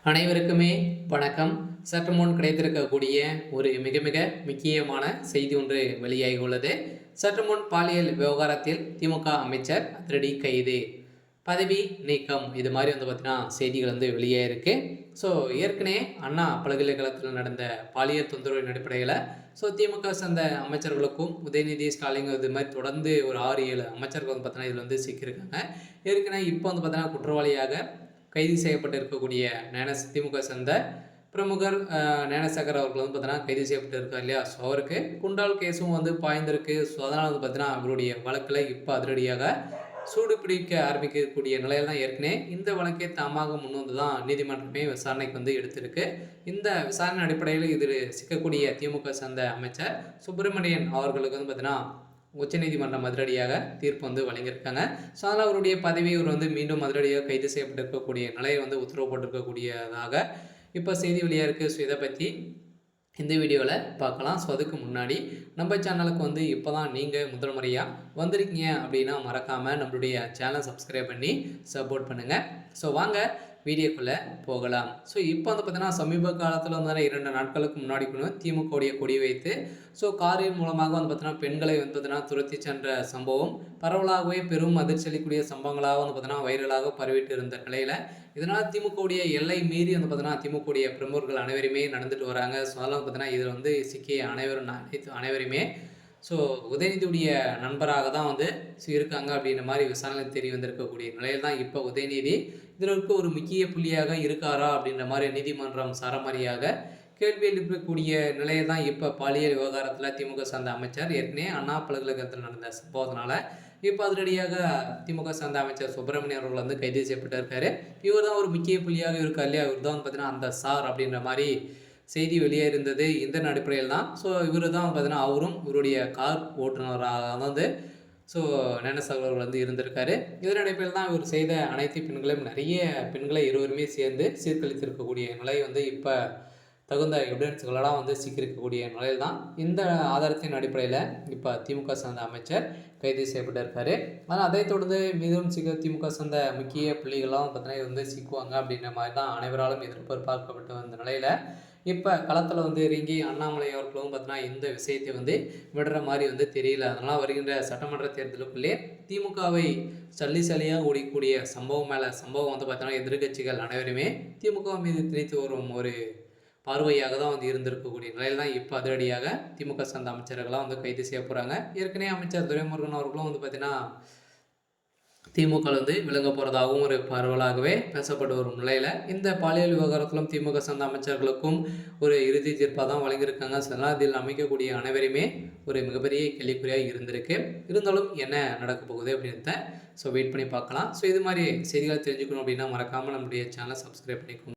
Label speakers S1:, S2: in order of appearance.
S1: அனைவருக்குமே வணக்கம். சற்று முன் கிடைத்திருக்கக்கூடிய ஒரு மிக மிக முக்கியமான செய்தி ஒன்று வெளியாகி உள்ளது. சற்று முன் பாலியல் விவகாரத்தில் திமுக அமைச்சர் அதிரடி கைது, பதவி நீக்கம், இது மாதிரி பார்த்தீங்கன்னா செய்திகள் வெளியாயிருக்கு. ஸோ ஏற்கனவே அண்ணா பல்கலைக்கழகத்தில் நடந்த பாலியல் தொந்தரவின் அடிப்படையில் திமுக சேர்ந்த அமைச்சர்களுக்கும் உதயநிதி ஸ்டாலின் இது மாதிரி தொடர்ந்து ஒரு 6-7 அமைச்சர்கள் பார்த்தீங்கன்னா இதில் சிக்கியிருக்காங்க. ஏற்கனவே இப்போ பார்த்தீங்கன்னா குற்றவாளியாக கைது செய்யப்பட்டு இருக்கக்கூடிய திமுக சேர்ந்த பிரமுகர் ஞானசேகர் அவர்கள் பார்த்தீங்கன்னா கைது செய்யப்பட்டு இருக்கார் இல்லையா. ஸோ அவருக்கு குண்டால் கேஸும் பாய்ந்திருக்கு. ஸோ அதனால் பார்த்தீங்கன்னா அவருடைய வழக்கில் இப்போ அதிரடியாக சூடு பிடிக்க ஆரம்பிக்கக்கூடிய நிலையில் தான் ஏற்கனவே இந்த வழக்கை தாமாக முன் வந்து தான் நீதிமன்றமே விசாரணைக்கு எடுத்திருக்கு. இந்த விசாரணை அடிப்படையில் இதில் சிக்கக்கூடிய திமுக சேர்ந்த அமைச்சர் சுப்பிரமணியன் அவர்களுக்கு பார்த்தீங்கன்னா உச்சநீதிமன்றம் அதிரடியாக தீர்ப்பு வழங்கியிருக்காங்க. ஸோ அதனால் அவருடைய பதவி இவர் மீண்டும் அதிரடியாக கைது செய்யப்பட்டிருக்கக்கூடிய நிலையை உத்தரவு போட்டிருக்கக்கூடியதாக இப்போ செய்தி வெளியாக இருக்குது. ஸோ இதை பற்றி இந்த வீடியோவில் பார்க்கலாம். ஸோ அதுக்கு முன்னாடி நம்ம சேனலுக்கு இப்போ தான் நீங்கள் முதல் முறையாக வந்திருக்கீங்க அப்படின்னா மறக்காமல் நம்மளுடைய சேனலை சப்ஸ்கிரைப் பண்ணி சப்போர்ட் பண்ணுங்கள். ஸோ வாங்க வீடியோக்குள்ளே போகலாம். ஸோ இப்போ பார்த்தீங்கன்னா சமீப காலத்தில் 2 நாட்களுக்கு முன்னாடி திமுகவுடைய கொடி வைத்து காரின் மூலமாக பார்த்தீங்கன்னா பெண்களை பார்த்தீங்கன்னா துரத்தி சென்ற சம்பவம் பரவலாகவே பெரும் அதிர்ச்சி அளிக்கக்கூடிய சம்பவங்களாக பார்த்தீங்கன்னா வைரலாக பரவிட்டு இருந்த நிலையில் இதனால் திமுகவுடைய எல்லை மீறி பார்த்தீங்கன்னா திமுகவுடைய பிரமுகர்கள் அனைவருமே நடந்துட்டு வராங்க. ஸோ அதெல்லாம் பார்த்தீங்கன்னா இதில் சிக்கிய அனைவருமே உதயநிதியுடைய நண்பராக தான் இருக்காங்க அப்படின்ற மாதிரி விசாரணை தெரிய வந்திருக்கக்கூடிய நிலையில் தான் இப்போ உதயநிதி இதற்கு ஒரு முக்கிய புள்ளியாக இருக்காரா அப்படின்ற மாதிரி நீதிமன்றம் சரமாரியாக கேள்வி எழுப்பக்கூடிய நிலையை தான் இப்போ பாலியல் விவகாரத்தில் திமுக சார்ந்த அமைச்சர் ஏற்கனவே அண்ணா பல்கலைக்கழகத்தில் நடந்த சம்பவத்தினால இப்போ அதிரடியாக திமுக சார்ந்த அமைச்சர் சுப்பிரமணியன் அவர்கள் கைது செய்யப்பட்டிருக்காரு. இவர் தான் ஒரு முக்கிய புள்ளியாக இருக்கார் இல்லையா. இவர் தான் பார்த்தீங்கன்னா அந்த சார் அப்படின்ற மாதிரி செய்தி வெளியே இருந்தது. இந்த அடிப்படையில் தான் இவர் தான் பார்த்தீங்கன்னா அவரும் இவருடைய கார் ஓட்டுநராக ஞானசேகர் இருந்திருக்காரு. இதன் அடிப்படையில் தான் இவர் செய்த அனைத்து பெண்களையும் நிறைய பெண்களை இருவருமே சேர்ந்து சீர்கழித்திருக்கக்கூடிய நிலை இப்போ தகுந்த எவிடன்ஸ்களெல்லாம் சிக்கியிருக்கக்கூடிய நிலையில் தான் இந்த ஆதாரத்தின் அடிப்படையில் இப்போ திமுக சார்ந்த அமைச்சர் கைது செய்யப்பட்டிருக்காரு. ஆனால் அதை தொடர்ந்து மீதும் திமுக சார்ந்த முக்கிய புள்ளிகள்லாம் பார்த்தீங்கன்னா சிக்குவாங்க அப்படின்ற மாதிரி தான் அனைவராலும் எதிர்பார்க்கப்பட்டு வந்த நிலையில் இப்போ களத்தில் இறங்கி அண்ணாமலை அவர்களும் பார்த்தீங்கன்னா இந்த விஷயத்தை விடுற மாதிரி தெரியல. அதனால் வருகின்ற சட்டமன்ற தேர்தலுக்குள்ளே திமுகவை சல்லியாக ஓடிக்கூடிய சம்பவம் மேலே சம்பவம் பார்த்தீங்கன்னா எதிர்கட்சிகள் அனைவருமே திமுக மீது திணித்து வரும் ஒரு பார்வையாக தான் இருந்திருக்கக்கூடிய நிலையில் தான் இப்போ அதிரடியாக திமுக சார்ந்த அமைச்சர்கள்லாம் கைது செய்ய போகிறாங்க. ஏற்கனவே அமைச்சர் துரைமுருகன் அவர்களும் பார்த்தீங்கன்னா திமுக விளங்க போகிறதாகவும் ஒரு பரவலாகவே பேசப்பட்டு வரும் நிலையில் இந்த பாலியல் விவகாரத்திலும் திமுக சார்ந்த அமைச்சர்களுக்கும் ஒரு இறுதி தீர்ப்பாக தான் வழங்கியிருக்காங்க. அதில் அமைக்கக்கூடிய அனைவருமே ஒரு மிகப்பெரிய கேள்விக்குறியாக இருந்திருக்கு. இருந்தாலும் என்ன நடக்க போகுது அப்படின்றத வெயிட் பண்ணி பார்க்கலாம். இது மாதிரி செய்திகளை தெரிஞ்சுக்கணும் அப்படின்னா மறக்காமல் நம்முடைய சேனலை சப்ஸ்கிரைப் பண்ணிக்கோங்க.